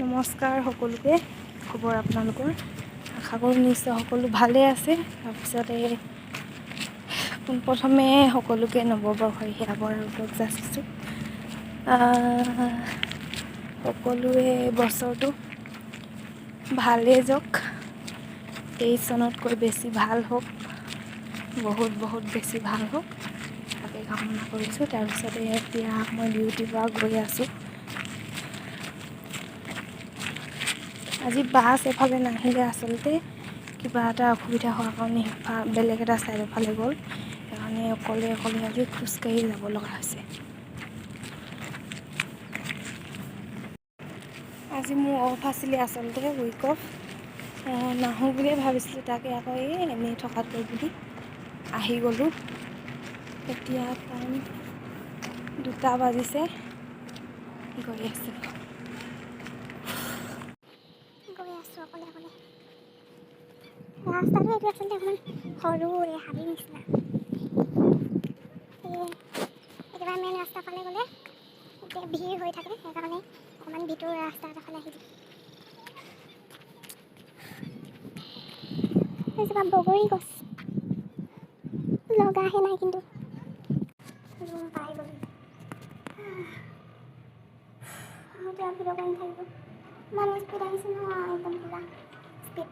নমস্কাৰ সকলোকে খবৰ আপোনালোকৰ আশা কৰোঁ নিশ্চয় সকলো ভালে আছে। তাৰপিছতে পোনপ্ৰথমে সকলোকে নৱবৰ্ষৰ সেৱাবোৰ যাচিছোঁ। সকলোৱে বছৰটো ভালেই যাওক, 23 চনতকৈ বেছি ভাল হওক, বহুত বেছি ভাল হওক তাকে কামনা কৰিছোঁ। তাৰপিছতে এতিয়া মই ডিউটিৰ পৰা গৈ আছোঁ। আজি বাছ এফালে নাহিলে, আচলতে কিবা এটা অসুবিধা হোৱাৰ কাৰণে বেলেগ এটা ছাইডৰ ফালে গ'ল। সেইকাৰণে অকলে আজি খোজকাঢ়ি যাব লগা হৈছে। আজি মোৰ অফ আছিলে, আচলতে উইক অফ। নাহোঁ বুলিয়ে ভাবিছিলোঁ, তাকে আকৌ এনেই থকাতকৈ বুলি আহি গ'লোঁ। এতিয়া টাইম 2টা বাজিছে, গৈ আছোঁ অকলে। ৰাস্তাটো এইটো আচলতে অকণমান সৰু হাবি নিচিনা। একেবাৰে মেইন ৰাস্তাৰ ফালে গ'লে এতিয়া ভিৰ হৈ থাকে, সেইকাৰণে অকণমান ভিতৰুৱা ৰাস্তা এটা ফালে আহি এজোপা বগৰী গছ লগাহে নাই, কিন্তু ৰুম পাই গ'লো। ভিডিঅ' কৰি থাকিব ইমান স্পীড আহিছে নহয়, একদম পুৰা স্পীড।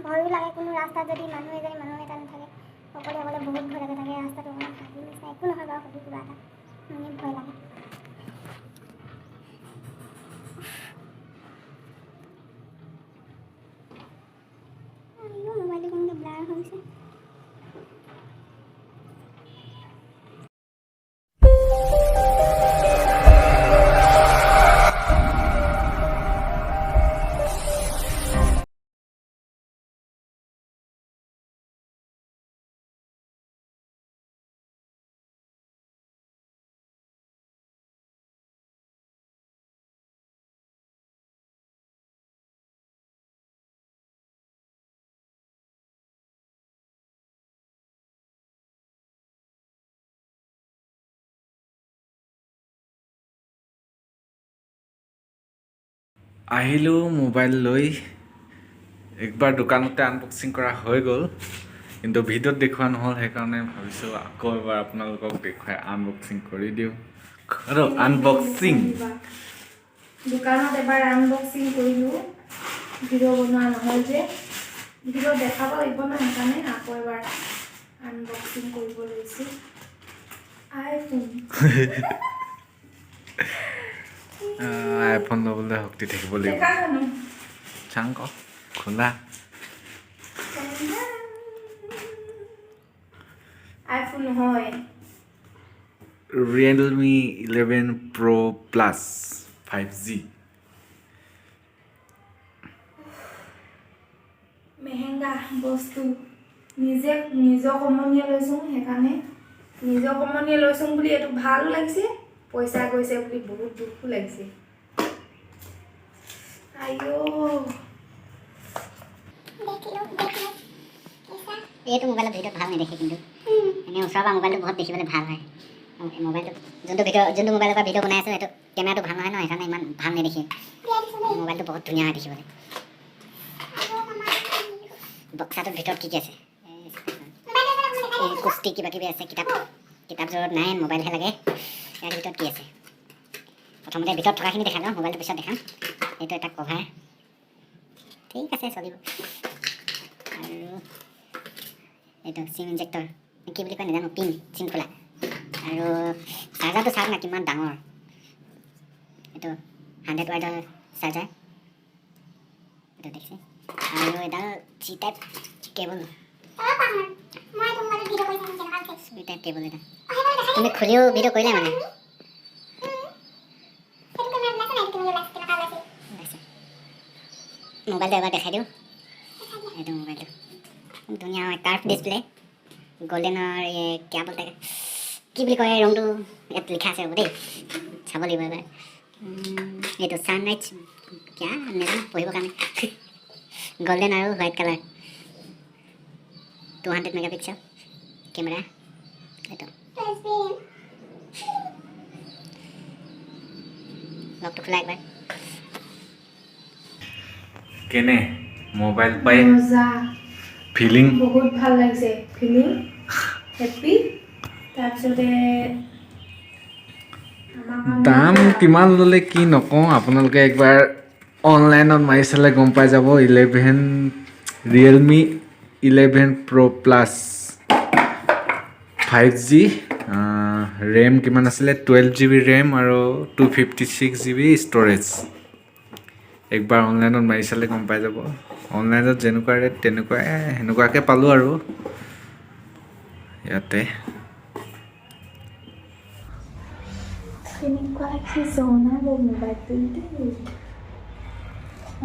ভয়ো লাগে, কোনো ৰাস্তাত যদি মানুহ এটা নাথাকে, অকলে বহুত ভয় লাগে। থাকে ৰাস্তাটো অকণমান হাবি নিচিনা, একো নহয় বাৰু, সৰু কিবা এটা মানে ভয় লাগে। মোবাইলটো কেনেকৈ ব্লাৰ হৈছে। আহিলোঁ মোবাইল লৈ। একবাৰ দোকানতে আনবক্সিং কৰা হৈ গ'ল, কিন্তু ভিডিঅ'ত দেখুওৱা নহ'ল। সেইকাৰণে ভাবিছোঁ আকৌ এবাৰ আপোনালোকক দেখুৱাই আনবক্সিং কৰি দিওঁ। আনবক্সিং দোকানত এবাৰ আনবক্সিং কৰিলোঁ, ভিডিঅ' বনোৱা নহ'ল যে, ভিডিঅ' দেখাব লাগিব ন, সেইকাৰণে আকৌ এবাৰ আনবক্সিং কৰিব লৈছোঁ। আইফোন ল'বলৈ শক্তি থাকিব লাগিব। চাং ক খোলা আইফোন নহয়, Realme 11 Pro Plus 5G। মেহেংগা বস্তু নিজৰ কমনীয়ে লৈছোঁ, সেইকাৰণে নিজৰ কমনীয়ে লৈছোঁ বুলি এইটো ভালো লাগিছে, পইচা গৈছে বুলি বহুত দুখো লাগিছে। এইটো মোবাইলত ভিডিঅ'ত ভাল নেদেখে, কিন্তু এনেই ওচৰৰ পৰা মোবাইলটো বহুত দেখিবলৈ ভাল হয়। মোবাইলটো যোনটো মোবাইলৰ পৰা ভিডিঅ' বনাই আছোঁ, সেইটো কেমেৰাটো ভাল নহয় ন, সেইকাৰণে ইমান ভাল নেদেখে। মোবাইলটো বহুত ধুনীয়া হয় দেখিবলৈ। বক্সাটোৰ ভিতৰত কি আছে? কুস্তি কিবা কিবি আছে, কিতাপ জৰত নাই, মোবাইলহে লাগে। ইয়াৰ ভিতৰত কি আছে? প্ৰথমতে ভিতৰত থকাখিনি দেখা যাওঁ, মোবাইলটো পিছত দেখাম। এইটো এটা কভাৰ, ঠিক আছে চলিব। আৰু এইটো চিম ইনজেক্টৰ কি বুলি কয় নাজানো, চিম খোলা। আৰু চাৰ্জাৰটো চাওক না কিমান ডাঙৰ, এইটো 100 ৱাটৰ চাৰ্জাৰ, এইটো দেখিছে। আৰু এডাল চি টাইপ কেবল, কেবল এটা তুমি খুলিও ভিডিঅ' কৰিলা মানে। মোবাইলটো এবাৰ দেখাই দিওঁ। এইটো মোবাইলটো ধুনীয়া হয়, কাৰ্ভ ডিছপ্লে, গল্ডেনৰ কিয়া বলতে কি বুলি কয় ৰংটো ইয়াত লিখা আছে, হ'ব দেই, চাব লাগিব এবাৰ। এইটো ছানলাইট কিয়া নাজানো পঢ়িবৰ কাৰণে। গল্ডেন আৰু হোৱাইট কালাৰ, 200 মেগাপিক্সেল কেমেৰা। এইটো লকটো খোলা একবাৰ, কেনে মোবাইল পাই মজা ফিলিং বহুত ভাল লাগিছে ফিলিং হেপি তাৰপিছতে দাম কিমান ল'লে কি নকওঁ আপোনালোকে একবাৰ অনলাইনত মাৰি চালে গম পাই যাব Realme 11 Pro Plus 5G RAM কিমান আছিলে 12GB ৰেম আৰু 256GB ষ্ট'ৰেজ একবাৰ অনলাইনত মাৰি চালে গম পাই যাব অনলাইনত যেনেকুৱা ৰেট সেনেকুৱাকৈ পালোঁ আৰু ইয়াতে কেনেকুৱা লাগিছে জনাব মোবাইলটো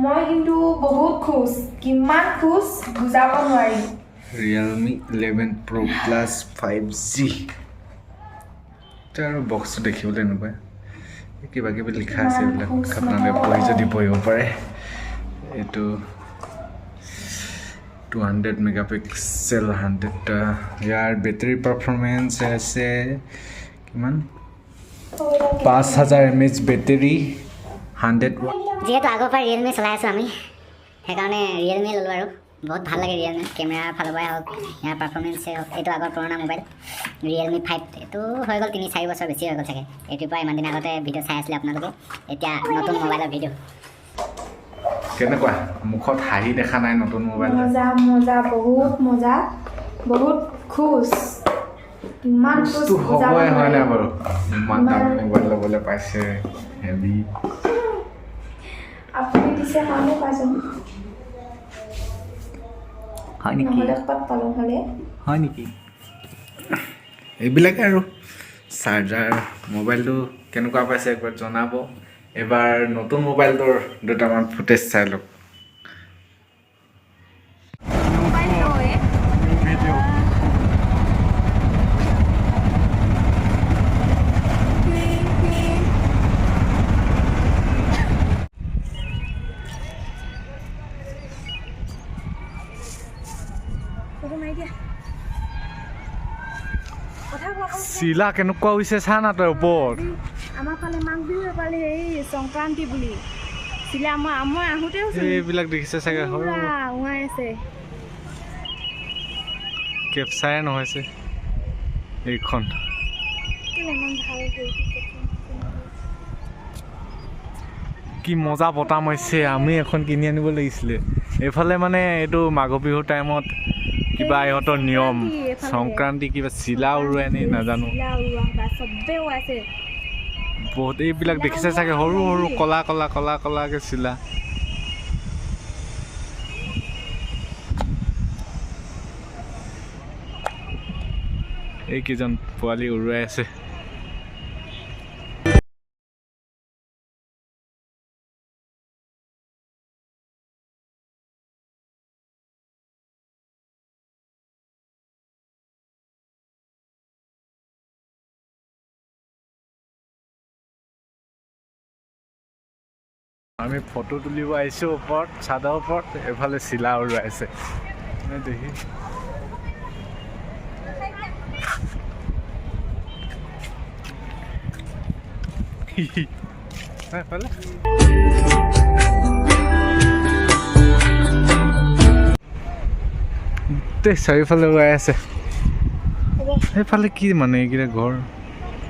মই কিন্তু বহুত খুচ কিমান খুচ বুজাব নোৱাৰিম ৰিয়েলমি 11 Pro Plus 5G আৰু বক্সটো দেখিবলৈ এনেকুৱা কিবা কিবি লিখা আছে এইবিলাক আপোনালোকে পঢ়ি যদি পঢ়িব পাৰে এইটো 200 মেগাপিক্সেল 100 ইয়াৰ বেটাৰী পাৰফৰ্মেঞ্চ আছে কিমান 5000 mAh বেটাৰী 100 যিহেতু আগৰ পৰা ৰিয়েলমি চলাই আছোঁ আমি সেইকাৰণে ৰিয়েলমি ল'লোঁ আৰু বহুত ভাল লাগে ৰিয়েলমি কেমেৰাৰ ফালৰ পৰাই হওক ইয়াৰ পাৰফৰ্মেঞ্চে হওক এইটো আগৰ পুৰণা মোবাইল ৰিয়েলমি 5 এইটো হৈ গ'ল 3-4 বছৰ বেছি হৈ গ'ল চাগে এইটোৰ পৰা ইমান দিন আগতে ভিডিঅ' চাই আছিলে আপোনালোকে এতিয়া নতুন মোবাইলৰ ভিডিঅ' কেনেকুৱা মুখত হাঁহি দেখা নাই নতুন মোবাইল মজা মজা বহুত খুচ কিমান খুচ হ'বই হয় নাই বাৰু ইমান দামী মোবাইল ল'বলৈ পাইছে হেভি আপুনি দিছে কাৰণে পাইছোঁ হয় নেকি নহ'লে ক'ত পালোঁ হ'লে হয় নেকি এইবিলাকে আৰু চাৰ্জাৰ মোবাইলটো কেনেকুৱা পাইছে একবাৰ জনাব এবাৰ নতুন মোবাইলটোৰ দুটামান ফুটেজ চাই লওক চিলা কেনেকুৱা হৈছে চা না তই ওপৰত আমাৰ ফালে মাঘ বিহু এপালে এই সংক্ৰান্তি বুলি চিলা মই আহোঁতেও এইবিলাক দেখিছে চাগে উহাই আছে কেপচাৰে নহৈছে এইখন ইমান ভাল কি মজা বতাহ মাৰিছে আমি এখন কিনি আনিব লাগিছিলে এইফালে মানে এইটো মাঘ বিহুৰ টাইমত কিবা ইহঁতৰ নিয়ম সংক্ৰান্তি কিবা চিলা উৰুৱাই নে নাজানো বহুত এইবিলাক দেখিছে চাগে সৰু সৰু কলাকে চিলা এইকেইজন পোৱালি উৰুৱাই আছে আমি ফটো তুলিব আহিছোঁ ওপৰত চাদৰ ওপৰত এফালে চিলা উৰুৱাইছে দেখি গোটেই চাৰিওফালে উৰাই আছে সেইফালে কি মানে এইকেইটা ঘৰ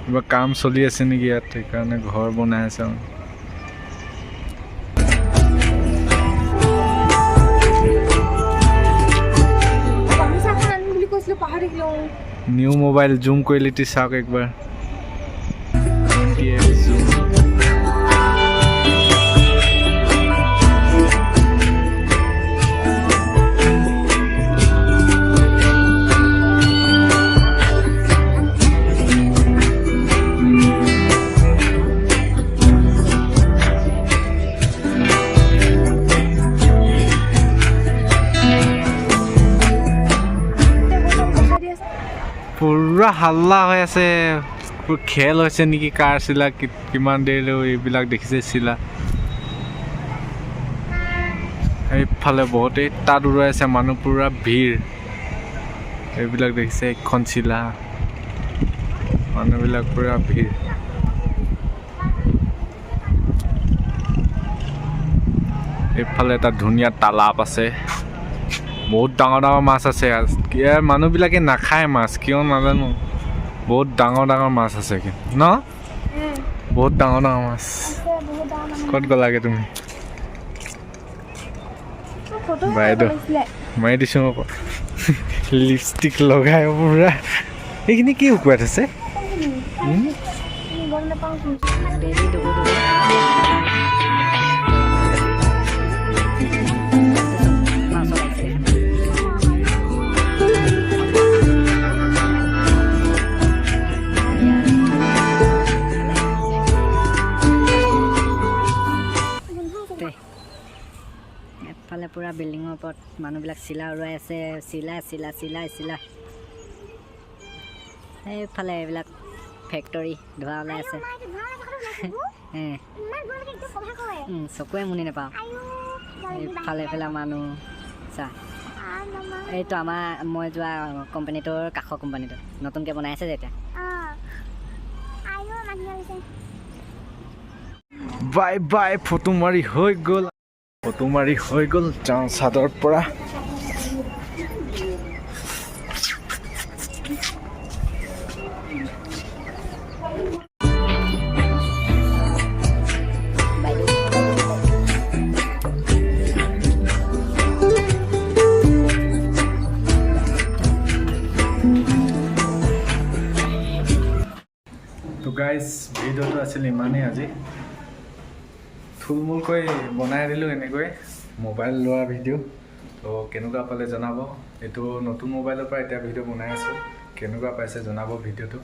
কিবা কাম চলি আছে নেকি ইয়াত সেইকাৰণে ঘৰ বনাই আছে নিউ মোবাইল জুম কোৱালিটি চাওক একবাৰ পুৰা হাল্লা হৈ আছে খেল হৈছে নেকি কাৰ চিলা কিমান দেৰিলৈ এইবিলাক দেখিছে চিলা এইফালে বহুতেই তাত উৰুৱাই আছে মানুহ পুৰা ভিৰ এইবিলাক দেখিছে এখন চিলা মানুহবিলাক পুৰা ভিৰ এইফালে এটা ধুনীয়া তালাপ আছে বহুত ডাঙৰ ডাঙৰ মাছ আছে ইয়াৰ মানুহবিলাকে নাখায় মাছ কিয় নাজানো বহুত ডাঙৰ ডাঙৰ মাছ আছে ন বহুত ডাঙৰ ডাঙৰ মাছ ক'ত গ'লাগে তুমি বাইদেউ মাৰি দিছোঁ আকৌ লিপষ্টিক লগাই পুৰা এইখিনি কি শুকুৱাই থৈছে এফালে পুৰা বিল্ডিঙৰ ওপৰত মানুহবিলাক চিলা উৰুৱাই আছে চিলা সেইফালে এইবিলাক ফেক্টৰী ধোঁৱা ওলাই আছে চকুৱে মুনি নাপাওঁ এইফালে এইফালে মানুহ চা এইটো আমাৰ মই যোৱা কোম্পানীটোৰ কাষৰ কোম্পানীটো নতুনকৈ বনাই আছে যে এতিয়া বাই বাই ফটো মাৰি হৈ গ'ল যাওঁ চাদৰ পৰা তো গাইজ ভিডিঅ'টো আছিল ইমানেই আজি থুলমূলকৈ বনাই দিলোঁ এনেকৈ মোবাইল লোৱা ভিডিঅ' তো কেনেকুৱা পালে জনাব এইটো নতুন মোবাইলৰ পৰা এতিয়া ভিডিঅ' বনাই আছোঁ কেনেকুৱা পাইছে জনাব ভিডিঅ'টো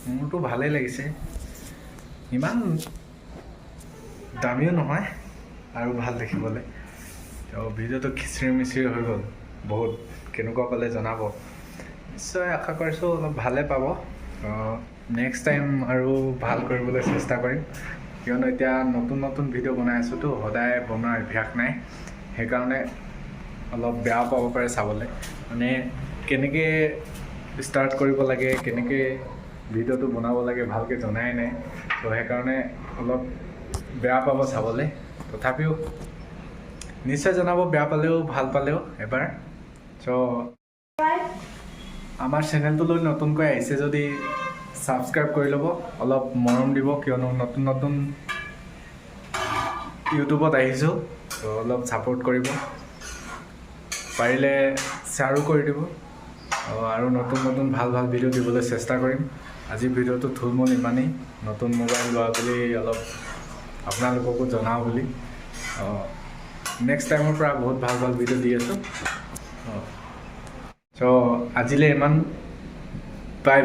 মোৰতো ভালেই লাগিছে ইমান দামীও নহয় আৰু ভাল দেখিবলৈ তো ভিডিঅ'টো খিচিৰি মিচিৰি হৈ গ'ল বহুত কেনেকুৱা পালে জনাব নিশ্চয় আশা কৰিছোঁ অলপ ভালে পাব নেক্সট টাইম আৰু ভাল কৰিবলৈ চেষ্টা কৰিম কিয়নো এতিয়া নতুন ভিডিঅ' বনাই আছোঁতো সদায় বনোৱাৰ অভ্যাস নাই সেইকাৰণে অলপ বেয়া পাব পাৰে চাবলৈ মানে কেনেকৈ ষ্টাৰ্ট কৰিব লাগে কেনেকৈ ভিডিঅ'টো বনাব লাগে ভালকৈ জনাই নাই তো সেইকাৰণে অলপ বেয়া পাব চাবলৈ তথাপিও নিশ্চয় জনাব বেয়া পালেও ভাল পালেও এবাৰ চ' আমাৰ চেনেলটোলৈ নতুনকৈ আহিছে যদি ছাবস্ক্ৰাইব কৰি ল'ব অলপ মৰম দিব কিয়নো নতুন ইউটিউবত আহিছোঁ তো অলপ ছাপোৰ্ট কৰিব পাৰিলে শ্বেয়াৰো কৰি দিব আৰু নতুন ভাল ভিডিঅ' দিবলৈ চেষ্টা কৰিম আজি ভিডিঅ'টো থুলমূল ইমানেই নতুন মোবাইল লোৱা বুলি অলপ আপোনালোককো জনাওঁ বুলি নেক্সট টাইমৰ পৰা বহুত ভাল ভিডিঅ' দি আছোঁ চ' আজিলৈ ইমান বাই